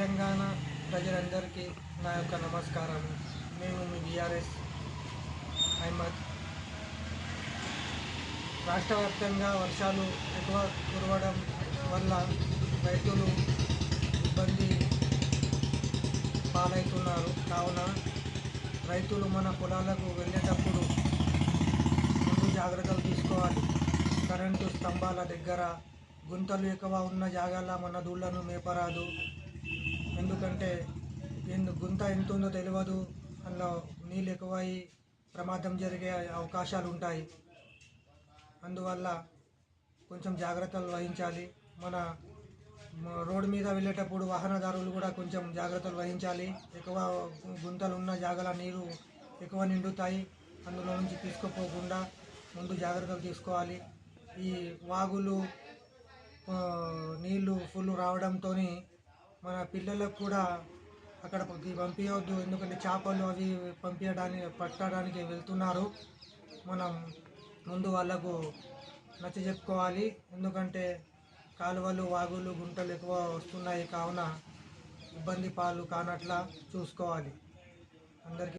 తెలంగాణ ప్రజలందరికీ నా యొక్క నమస్కారం. మేము మీ బీఆర్ఎస్ అహ్మద్. రాష్ట్ర వ్యాప్తంగా వర్షాలు ఎక్కువ కురవడం వల్ల రైతులు ఇబ్బంది పాలవుతున్నారు. కావున రైతులు మన పొలాలకు వెళ్ళేటప్పుడు ముందు జాగ్రత్తలు తీసుకోవాలి. కరెంటు స్తంభాల దగ్గర గుంతలు ఎక్కువ ఉన్న జాగాల మన దూళ్ళను మేపరాదు. ఎందుకంటే గుంత ఎంత ఉందో తెలియదు, అందులో నీళ్ళు ఎక్కువై ప్రమాదం జరిగే అవకాశాలు ఉంటాయి. అందువల్ల కొంచెం జాగ్రత్తలు వహించాలి. మన రోడ్డు మీద వెళ్ళేటప్పుడు వాహనదారులు కూడా కొంచెం జాగ్రత్తలు వహించాలి. ఎక్కువ గుంతలు ఉన్న జాగాల నీరు ఎక్కువ నిండుతాయి, అందులో నుంచి తీసుకుపోకుండా ముందు జాగ్రత్తలు తీసుకోవాలి. ఈ వాగులు నీళ్ళు ఫుల్ రావడంతో మన పిల్లలకు కూడా అక్కడ పంపించవద్దు. ఎందుకంటే చేపలు అవి పట్టడానికి వెళ్తున్నారు. మనం ముందు వాళ్ళకు నచ్చ చెప్పుకోవాలి. ఎందుకంటే కాలువలు వాగులు గుంటలు ఎక్కువ వస్తున్నాయి, కావున ఇబ్బంది పాలు కానట్లా చూసుకోవాలి. అందరికీ